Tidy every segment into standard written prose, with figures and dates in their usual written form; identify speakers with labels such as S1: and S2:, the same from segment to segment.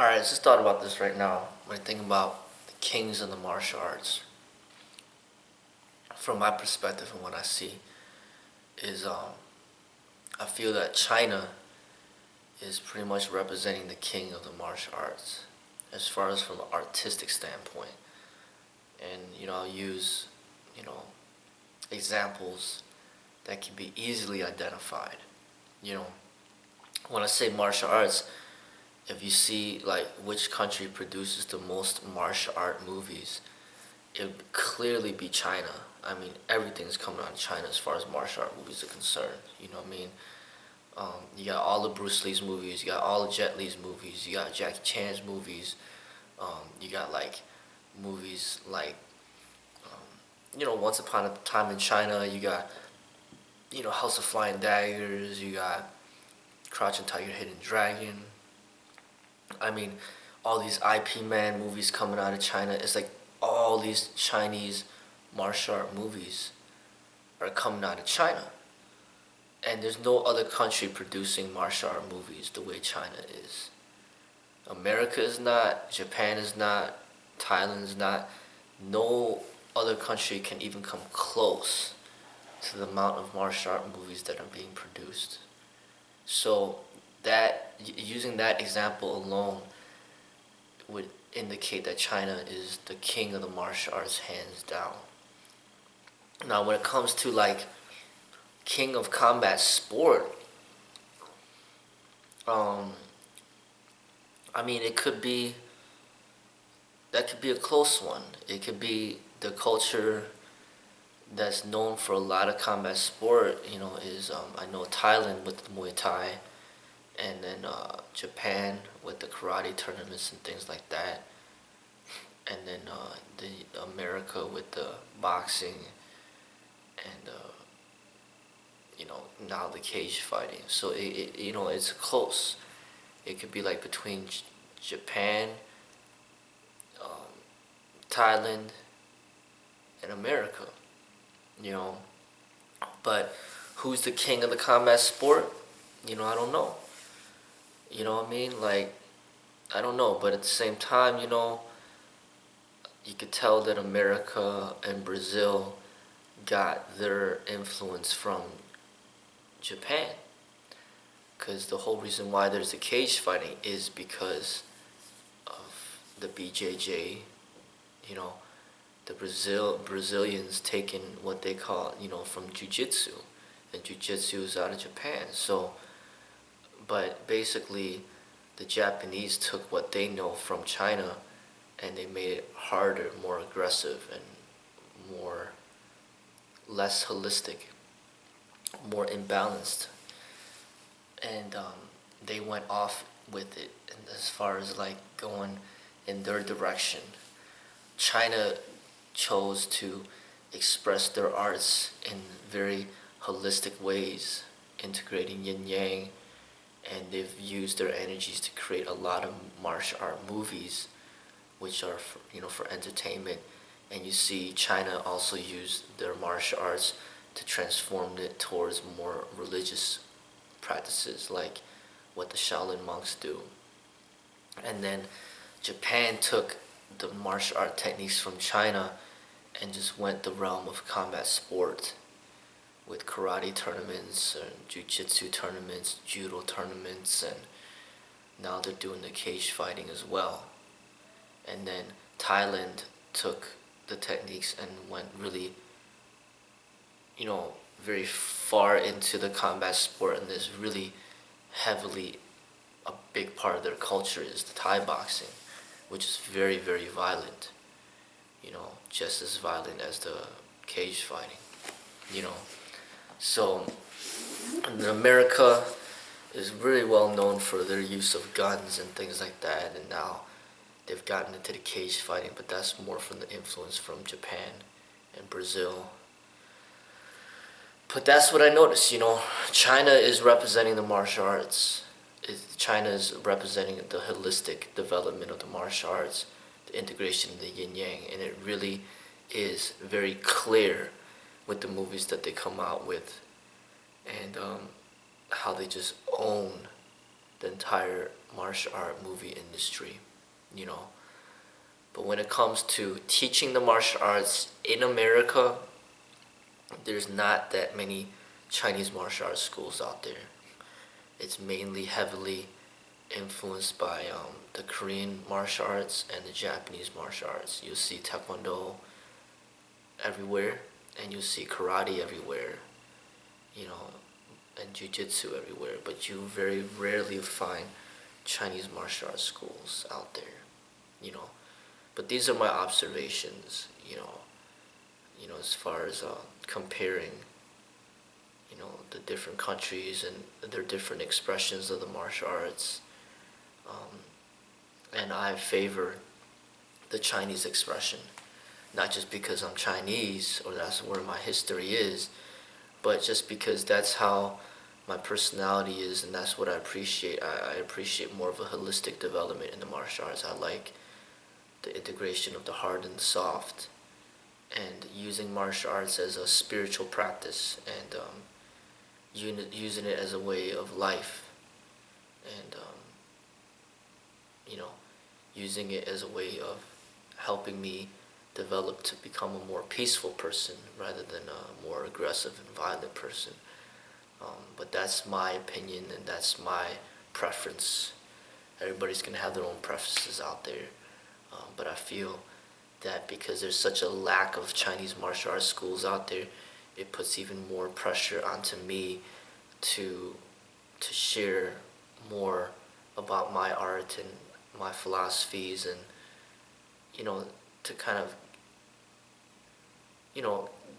S1: Alright, I just thought about this right now when I think about the kings of the martial arts. From my perspective and what I see is I feel that China is pretty much representing the king of the martial arts as far as from an artistic standpoint. And I'll use, you know, examples that can be easily identified. You know, when I say martial arts, if you see like which country produces the most martial art movies, it would clearly be China. I mean, everything's coming out of China as far as martial art movies are concerned. You know what I mean? You got all the Bruce Lee's movies, you got all the Jet Li's movies, you got Jackie Chan's movies, you got like movies like, Once Upon a Time in China, you got, House of Flying Daggers, you got Crouching Tiger, Hidden Dragon. I mean, all these IP man movies coming out of China. It's like all these Chinese martial art movies are coming out of China. And there's no other country producing martial art movies the way China is. America is not, Japan is not, Thailand is not. No other country can even come close to the amount of martial art movies that are being produced. So using that example alone would indicate that China is the king of the martial arts hands down. Now when it comes to like king of combat sport, it could be, that could be a close one. It could be the culture that's known for a lot of combat sport, is I know Thailand with the Muay Thai, and then Japan with the karate tournaments and things like that, and then the America with the boxing, and now the cage fighting. So it's close. It could be like between Japan, Thailand, and America. But who's the king of the combat sport? I don't know. You know what I mean? Like, I don't know. But at the same time, you could tell that America and Brazil got their influence from Japan. Because the whole reason why there's a cage fighting is because of the BJJ, the Brazilians taking what they call, from jiu-jitsu. And jiu-jitsu is out of Japan. So, but basically, the Japanese took what they know from China and they made it harder, more aggressive, and less holistic, more imbalanced. And they went off with it, and as far as like going in their direction. China chose to express their arts in very holistic ways, integrating yin yang, and they've used their energies to create a lot of martial art movies, which are for entertainment. And you see China also used their martial arts to transform it towards more religious practices, like what the Shaolin monks do. And then Japan took the martial art techniques from China and just went the realm of combat sport with karate tournaments and jiu-jitsu tournaments, judo tournaments, and now they're doing the cage fighting as well. And then Thailand took the techniques and went really, very far into the combat sport, and there's really heavily a big part of their culture is the Thai boxing, which is very, very violent, just as violent as the cage fighting, So, and America is really well known for their use of guns and things like that, and now they've gotten into the cage fighting, but that's more from the influence from Japan and Brazil. But that's what I noticed, China is representing the martial arts. China is representing the holistic development of the martial arts, the integration of the yin yang, and it really is very clear with the movies that they come out with, and how they just own the entire martial art movie industry, you know. But when it comes to teaching the martial arts in America, there's not that many Chinese martial arts schools out there. It's mainly heavily influenced by the Korean martial arts and the Japanese martial arts. You'll see Taekwondo everywhere, and you'll see karate everywhere, you know, and Jiu-Jitsu everywhere, but you very rarely find Chinese martial arts schools out there, you know. But these are my observations, as far as comparing, the different countries and their different expressions of the martial arts. And I favor the Chinese expression, not just because I'm Chinese or that's where my history is, but just because that's how my personality is and that's what I appreciate. I appreciate more of a holistic development in the martial arts. I like the integration of the hard and the soft, and using martial arts as a spiritual practice, and using it as a way of life, and using it as a way of helping me develop to become a more peaceful person rather than a more aggressive and violent person. But that's my opinion and that's my preference. Everybody's gonna have their own preferences out there. But I feel that because there's such a lack of Chinese martial arts schools out there, it puts even more pressure onto me to share more about my art and my philosophies, and to kind of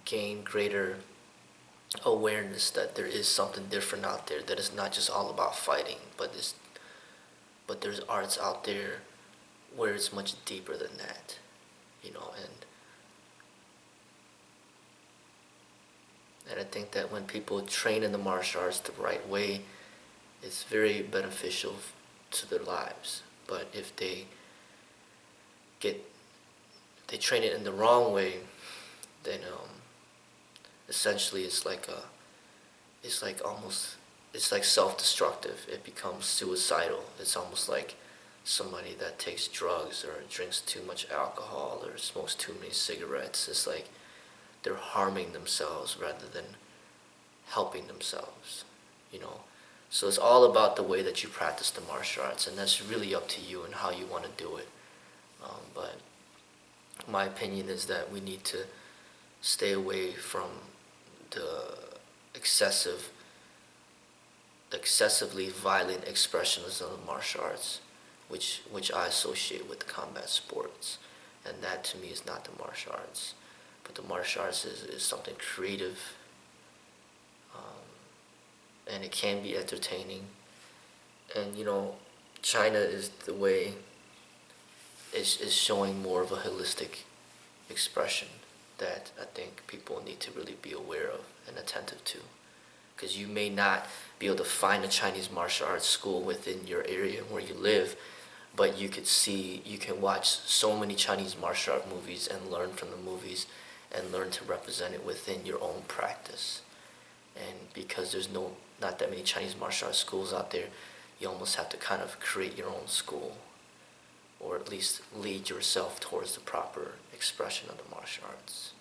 S1: gain greater awareness that there is something different out there, that it's not just all about fighting, but there's arts out there where it's much deeper than that, and I think that when people train in the martial arts the right way, it's very beneficial to their lives. But if they train it in the wrong way, then essentially it's like self-destructive. It becomes suicidal. It's almost like somebody that takes drugs or drinks too much alcohol or smokes too many cigarettes. It's like they're harming themselves rather than helping themselves, So it's all about the way that you practice the martial arts, and that's really up to you and how you want to do it. But my opinion is that we need to stay away from the excessively violent expressions of the martial arts, which I associate with combat sports, and that to me is not the martial arts. But the martial arts is something creative, and it can be entertaining. And China is showing more of a holistic expression that I think people need to really be aware of and attentive to. Because you may not be able to find a Chinese martial arts school within your area where you live, but you can watch so many Chinese martial art movies and learn from the movies and learn to represent it within your own practice. And because there's not that many Chinese martial arts schools out there, you almost have to kind of create your own school, or at least lead yourself towards the proper expression of the martial arts.